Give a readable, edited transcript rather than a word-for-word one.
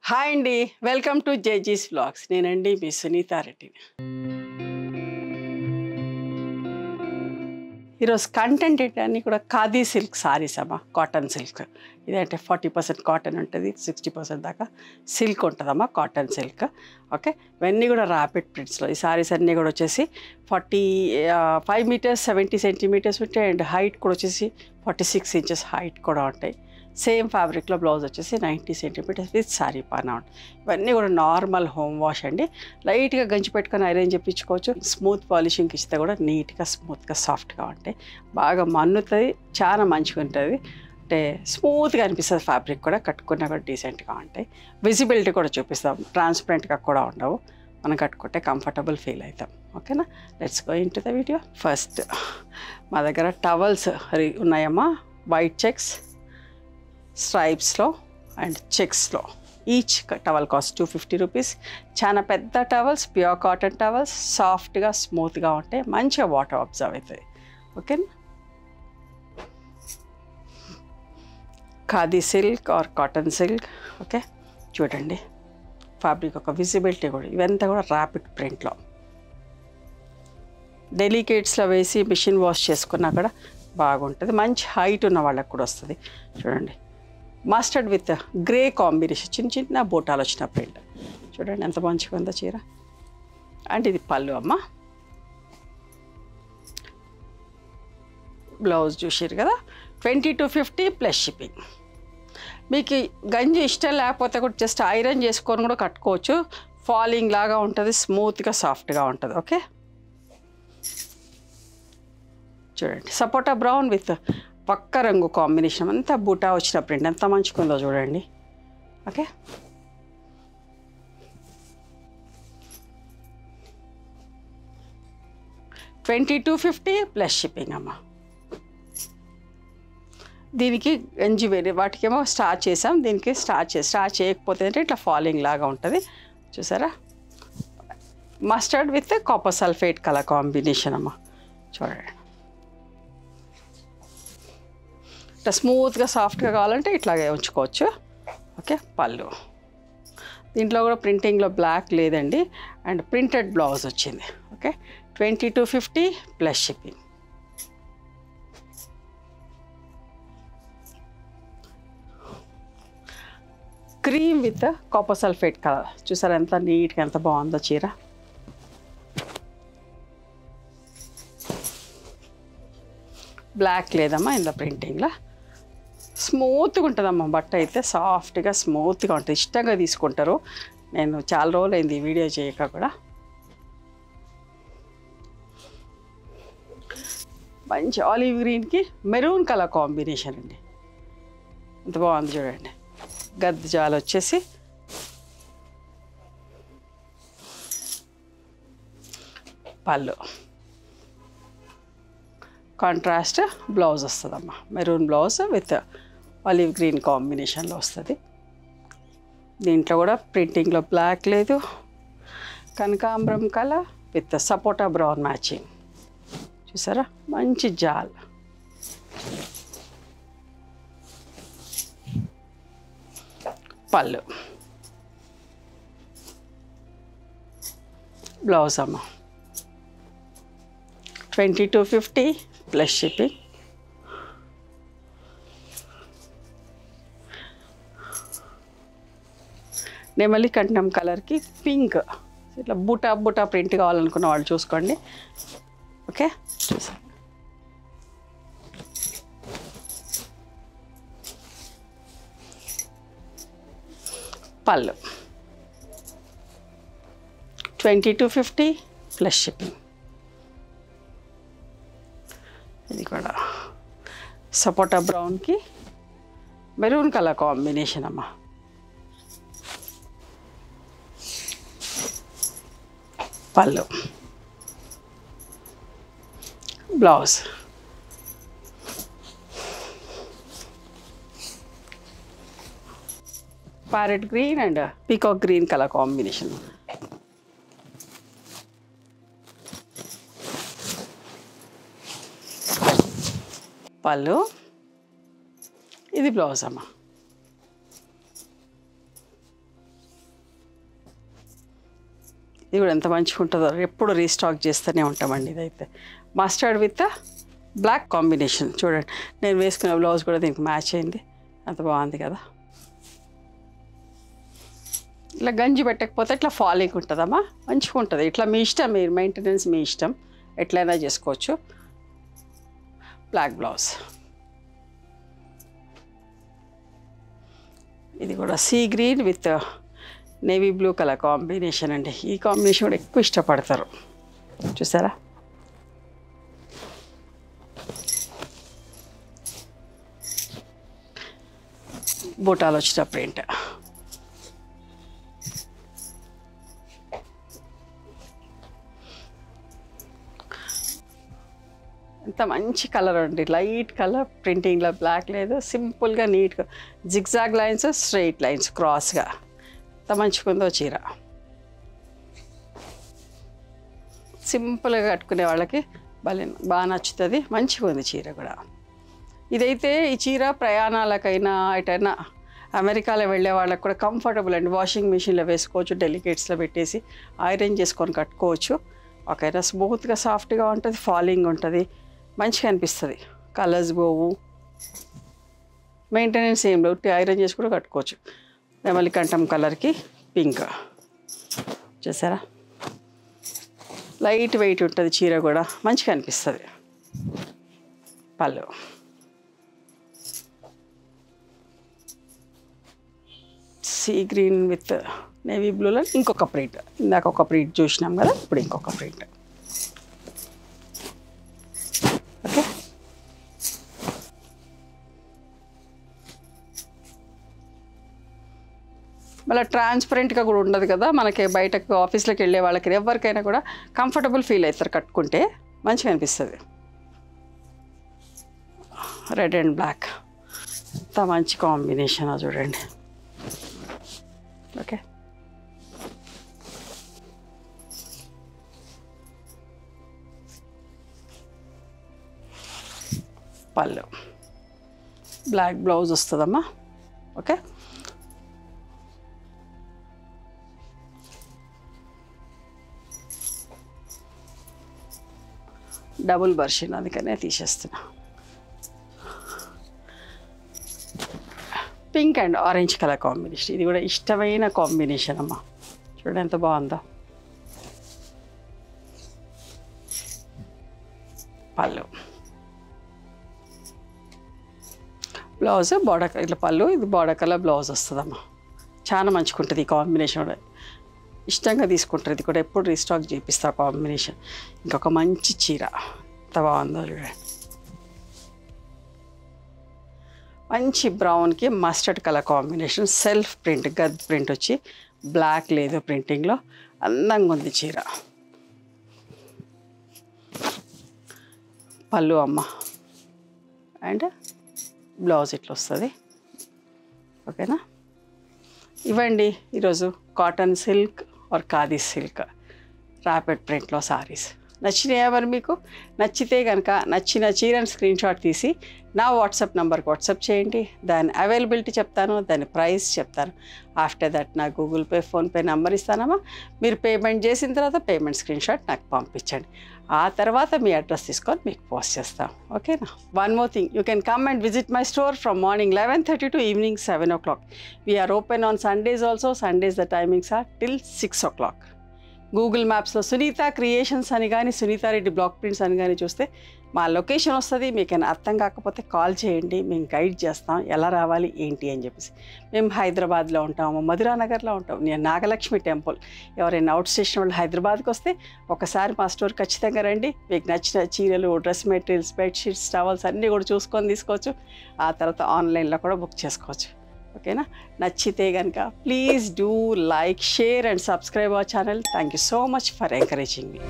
Hi అండి, welcome to జేజీస్ vlogs. నేనండి మీ సునీతా రెడ్డి. ఈరోజు కంటెంట్ ఏంటన్నీ కూడా ఖాదీ సిల్క్ సారీస్ అమ్మా, కాటన్ సిల్క్. ఇదంటే 40% కాటన్ ఉంటుంది, 60% దాకా సిల్క్ ఉంటుందమ్మా, కాటన్ సిల్క్. ఓకే, ఇవన్నీ కూడా ర్యాపిడ్ ప్రింట్స్లో. ఈ సారీస్ అన్నీ కూడా వచ్చేసి 45 మీటర్స్ 70 సెంటీమీటర్స్ ఉంటాయి, అండ్ హైట్ కూడా వచ్చేసి 46 ఇంచెస్ హైట్ కూడా ఉంటాయి. సేమ్ ఫ్యాబ్రిక్లో బ్లౌజ్ వచ్చేసి 90 సెంటీమీటర్స్ విత్ సారీ పానా ఉంటుంది. ఇవన్నీ కూడా నార్మల్ హోమ్ వాష్ అండి. లైట్గా గంజి పెట్టుకొని ఐరన్ చేయించుకోవచ్చు. స్మూత్ పాలిషింగ్కి ఇస్తే కూడా నీట్గా స్మూత్గా సాఫ్ట్గా ఉంటాయి. బాగా మన్నుతుంది, చాలా మంచిగా ఉంటుంది. అంటే స్మూత్గా అనిపిస్తుంది. ఫ్యాబ్రిక్ కూడా కట్టుకున్నా కూడా డీసెంట్గా ఉంటాయి. విజిబిలిటీ కూడా చూపిస్తాం, ట్రాన్స్పరెంట్గా కూడా ఉండవు. మనం కట్టుకుంటే కంఫర్టబుల్ ఫీల్ అవుతాం. ఓకేనా, let's go into the video. First మా దగ్గర టవల్స్ ఉన్నాయమ్మా, వైట్ చెక్స్ స్ట్రైప్స్లో అండ్ చెక్స్లో. Each towel cost 250 rupees. చాలా పెద్ద టవల్స్, ప్యూర్ కాటన్ టవల్స్, సాఫ్ట్గా స్మూత్గా ఉంటాయి, మంచిగా వాటర్ అబ్జర్వ్ అవుతుంది. ఓకేనా, khadi silk or cotton silk. Okay, చూడండి ఫ్యాబ్రిక్ ఒక విజిబిలిటీ కూడా. ఇవంతా కూడా ర్యాపిడ్ ప్రింట్లో. డెలికేట్స్లో వేసి మిషన్ వాష్ చేసుకున్నా కూడా బాగుంటుంది. మంచి హైట్ ఉన్న వాళ్ళకి కూడా వస్తుంది. చూడండి, మస్టర్డ్ విత్ గ్రే కాంబినేషన్, చిన్న చిన్న బూటాలు వచ్చిన ప్రింట్. చూడండి ఎంత మంచిగా ఉందో చీర. అండ్ ఇది పళ్ళు అమ్మ. బ్లౌజ్ చూసారు కదా, 2250 ప్లస్ షిప్పింగ్. మీకు గంజి ఇష్టం లేకపోతే కూడా జస్ట్ ఐరన్ చేసుకొని కూడా కట్టుకోవచ్చు. ఫాలింగ్ లాగా ఉంటుంది, స్మూత్గా సాఫ్ట్గా ఉంటుంది. ఓకే, చూడండి సపోటా బ్రౌన్ విత్ పక్క రంగు కాంబినేషన్, అంతా బూటా వచ్చిన ప్రింట్ ఎంత మంచిగా ఉందో చూడండి. ఓకే, $2250 ప్లస్ షిప్పింగ్ అమ్మ. దీనికి గంజి వేరే వాటికేమో స్టార్చ్ చేసాం, దీనికి స్టార్చ్ చేయకపోతే అంటే ఇట్లా ఫాలింగ్ లాగా ఉంటుంది. చూసారా, mustard with copper sulphate colour combination అమ్మ. చూడండి, ఇట్లా స్మూత్గా సాఫ్ట్గా కావాలంటే ఇట్లాగే ఉంచుకోవచ్చు. ఓకే, పళ్ళు దీంట్లో కూడా ప్రింటింగ్లో బ్లాక్ లేదండి, అండ్ ప్రింటెడ్ బ్లౌజ్ వచ్చింది. Okay, 2250 plus shipping. Cream with copper sulphate colour. చూసారా ఎంత నీట్గా, ఎంత బాగుందో చీర. బ్లాక్ లేదమ్మా ఇందులో ప్రింటింగ్లో. స్మూత్గా ఉంటుందమ్మా బట్ట అయితే, సాఫ్ట్గా స్మూత్గా ఉంటుంది. ఇష్టంగా తీసుకుంటారు. నేను చాలా రోజులు అయింది ఈ వీడియో చేయక కూడా. మంచి ఆలివ్ గ్రీన్కి మెరూన్ కలర్ కాంబినేషన్ అండి, ఎంత బాగుంది చూడండి. గద్దాలు వచ్చేసి పళ్ళు, కాంట్రాస్ట్ బ్లౌజ్ వస్తుందమ్మా. Maroon blouse with olive green కాంబినేషన్లో వస్తుంది. దీంట్లో కూడా ప్రింటింగ్లో బ్లాక్ లేదు, కనకాంబరం colour with sapota brown matching. చూసారా, మంచి జాల్. పళ్ళు, బ్లౌజ్ అమ్మ. 2250 ప్లస్ షిప్పింగ్. నెమలి కంఠం కలర్కి పింక్, ఇట్లా బూటా ప్రింట్ కావాలనుకున్న వాళ్ళు చూసుకోండి. ఓకే, చూసాను. పళ్ళు 2250 ప్లస్ షిప్పింగ్. ఇది కూడా సపోటా బ్రౌన్కి మెరూన్ కలర్ కాంబినేషన్ అమ్మ. పళ్ళు, blouse, parrot green and peacock green colour combination. పళ్ళు, ఇది బ్లౌజ్ అమ్మ. ఇది కూడా ఎంత మంచిగా ఉంటుందో, ఎప్పుడు రీస్టాక్ చేస్తూనే ఉంటామండి. ఇదైతే మస్టర్డ్ విత్ బ్లాక్ కాంబినేషన్. చూడండి, నేను వేసుకున్న బ్లౌజ్ కూడా దీనికి మ్యాచ్ అయింది. అంత బాగుంది కదా. ఇట్లా గంజి పెట్టకపోతే ఇట్లా ఫాలింగ్ ఉంటుందమ్మా, మంచిగా ఉంటుంది. ఇట్లా మీ ఇష్టం, మీరు మెయింటెనెన్స్ మీ ఇష్టం, ఎట్లయినా చేసుకోవచ్చు. Black blouse. ఇది కూడా sea green with navy blue colour combination అండి. ఈ కాంబినేషన్ కూడా ఎక్కువ ఇష్టపడతారు. చూసారా, బూటాలు వచ్చిన ప్రింట్. ఎంత మంచి కలర్ అండి, లైట్ కలర్, ప్రింటింగ్లో బ్లాక్ లేదు, సింపుల్గా నీట్గా జిగ్జాగ్ లైన్స్, స్ట్రైట్ లైన్స్, క్రాస్గా. ఎంత మంచిగా ఉందో చీర. సింపుల్గా కట్టుకునే వాళ్ళకి బాగా నచ్చుతుంది. మంచిగా ఉంది చీర కూడా. ఇదైతే ఈ చీర ప్రయాణాలకైనా ఎటైనా అమెరికాలో వెళ్ళే వాళ్ళకి కూడా కంఫర్టబుల్ అండి. వాషింగ్ మిషన్లో వేసుకోవచ్చు, డెలికేట్స్లో పెట్టేసి ఐరన్ చేసుకొని కట్టుకోవచ్చు. ఒకైనా స్మూత్గా సాఫ్ట్గా ఉంటుంది, ఫాలింగ్ ఉంటుంది, మంచిగా అనిపిస్తుంది. కలర్స్ పోవు, మెయింటెనెన్స్ ఏం లేవు, ఐరన్ చేసి కూడా కట్టుకోవచ్చు. నెమలి కంఠం కలర్కి పింక్ చూసారా, లైట్ వెయిట్ ఉంటుంది చీర కూడా, మంచిగా అనిపిస్తుంది. పళ్ళు. సీ గ్రీన్ విత్ నేవీ బ్లూలో ఇంకొక ప్రింట్. ఇందాక ఒక ప్రింట్ చూసినాం కదా, ఇప్పుడు ఇంకొక ప్రింట్. ఓకే, మళ్ళీ ట్రాన్స్పరెంట్గా కూడా ఉండదు కదా మనకి. బయటకు ఆఫీస్లోకి వెళ్ళే వాళ్ళకి ఎవరికైనా కూడా కంఫర్టబుల్ ఫీల్ అవుతారు కట్టుకుంటే, మంచిగా అనిపిస్తుంది. రెడ్ అండ్ బ్లాక్ ఎంత మంచి కాంబినేషన్ చూడండి. ఓకే, పళ్ళు. బ్లాక్ బ్లౌజ్ వస్తుందమ్మా. ఓకే, డబుల్ బర్షన్ అందుకనే తీసేస్తున్నా. Pink and orange colour combination. ఇది కూడా ఇష్టమైన కాంబినేషన్ అమ్మా. చూడండి ఎంత బాగుందో. పళ్ళు. బ్లౌజ్ బార్డర్ ఇట్లా పళ్ళు, ఇది బార్డర్ కలర్ బ్లౌజ్ వస్తుందమ్మా. చాలా మంచిగా ఉంటుంది ఈ కాంబినేషన్ కూడా. ఇష్టంగా తీసుకుంటారు. ఇది కూడా ఎప్పుడు రీస్టాక్ చేపిస్తారు కాంబినేషన్. ఇంకొక మంచి చీర ఎంత బాగుందో చూడండి. మంచి బ్రౌన్కి mustard colour combination, self print, గద్ ప్రింట్ వచ్చి బ్లాక్ లేదు ప్రింటింగ్లో, అందంగా ఉంది చీర. పళ్ళు అమ్మ అండ్ బ్లౌజ్ ఇట్లా వస్తుంది. ఓకేనా, ఇవ్వండి ఈరోజు cotton silk or khadi silk rapid ప్రింట్లో సారీస్. నచ్చినాయా మరి మీకు? నచ్చితే కనుక నచ్చిన చీరని స్క్రీన్ షాట్ తీసి నా వాట్సాప్ నెంబర్కి వాట్సాప్ చేయండి. దాని అవైలబిలిటీ చెప్తాను, దాని ప్రైస్ చెప్తాను. ఆఫ్టర్ దట్ నా గూగుల్ పే, ఫోన్పే నెంబర్ ఇస్తానమ్మా. మీరు పేమెంట్ చేసిన తర్వాత పేమెంట్ స్క్రీన్ షాట్ నాకు పంపించండి. ఆ తర్వాత మీ అడ్రస్ తీసుకొని మీకు పోస్ట్ చేస్తాం. ఓకేనా. One more thing, you can come and visit my store from morning 11:30 to evening 7 o'clock. We are open on Sundays also. Sundays the timings are till 6 o'clock. Google మ్యాప్స్లో Sunitha creations అని కానీ, Sunitha Reddy block prints అని కానీ చూస్తే మా location వస్తుంది. మీకు అర్థం కాకపోతే కాల్ చేయండి, మేము గైడ్ చేస్తాం ఎలా రావాలి ఏంటి అని చెప్పేసి. మేము హైదరాబాద్లో ఉంటాము, మధురానగర్లో ఉంటాము, నేను నాగలక్ష్మి టెంపుల్. ఎవరైనా అవుట్ స్టేషన్ వాళ్ళు హైదరాబాద్కి వస్తే ఒకసారి మా స్టోర్ ఖచ్చితంగా రండి. మీకు నచ్చిన చీరలు, డ్రెస్ మెటీరియల్స్, బెడ్షీట్స్, టవల్స్ అన్నీ కూడా చూసుకొని తీసుకోవచ్చు. ఆ తర్వాత ఆన్లైన్లో కూడా బుక్ చేసుకోవచ్చు. ఓకేనా. నచ్చితే కనుక please do like, share and subscribe our channel. Thank you so much for encouraging me.